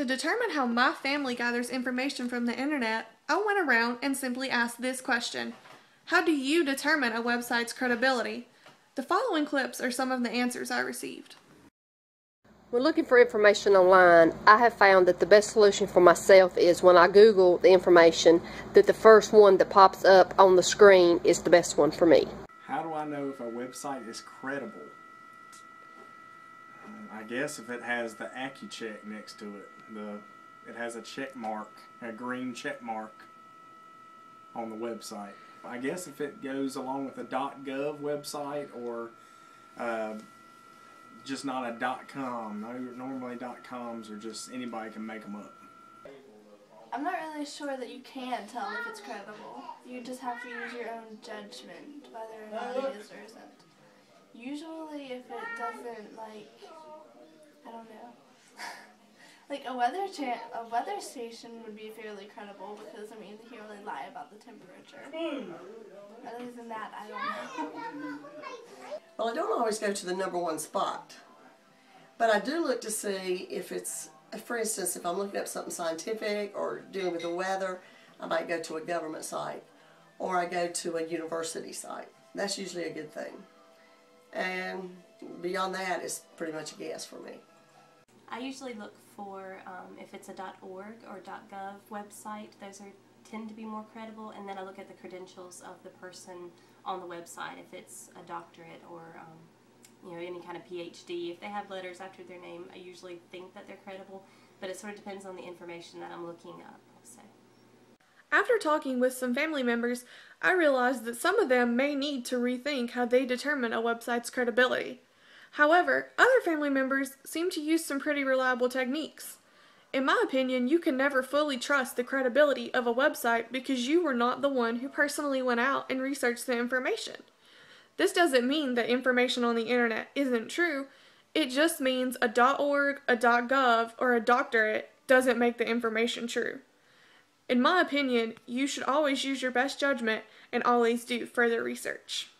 To determine how my family gathers information from the internet, I went around and simply asked this question: how do you determine a website's credibility? The following clips are some of the answers I received. When looking for information online, I have found that the best solution for myself is when I Google the information, that the first one that pops up on the screen is the best one for me. How do I know if a website is credible? I guess if it has the AccuCheck next to it. It has a check mark, a green check mark on the website. I guess if it goes along with a .gov website or just not a .com. Normally .coms are just anybody can make them up. I'm not really sure that you can tell if it's credible. You just have to use your own judgment whether or not it is or isn't. Usually if it doesn't, I don't know. Like a weather station would be fairly credible because, I mean, they can't really lie about the temperature. Other than that, I don't know. Well, I don't always go to the #1 spot, but I do look to see if it's, for instance, if I'm looking up something scientific or dealing with the weather, I might go to a government site or I go to a university site. That's usually a good thing. And beyond that, it's pretty much a guess for me. I usually look for if it's a .org or .gov website. Those tend to be more credible, and then I look at the credentials of the person on the website. If it's a doctorate or any kind of PhD, if they have letters after their name, I usually think that they're credible. But it sort of depends on the information that I'm looking up. So. After talking with some family members, I realized that some of them may need to rethink how they determine a website's credibility. However, other family members seem to use some pretty reliable techniques. In my opinion, you can never fully trust the credibility of a website because you were not the one who personally went out and researched the information. This doesn't mean that information on the internet isn't true. It just means a .org, a .gov, or a doctorate doesn't make the information true. In my opinion, you should always use your best judgment and always do further research.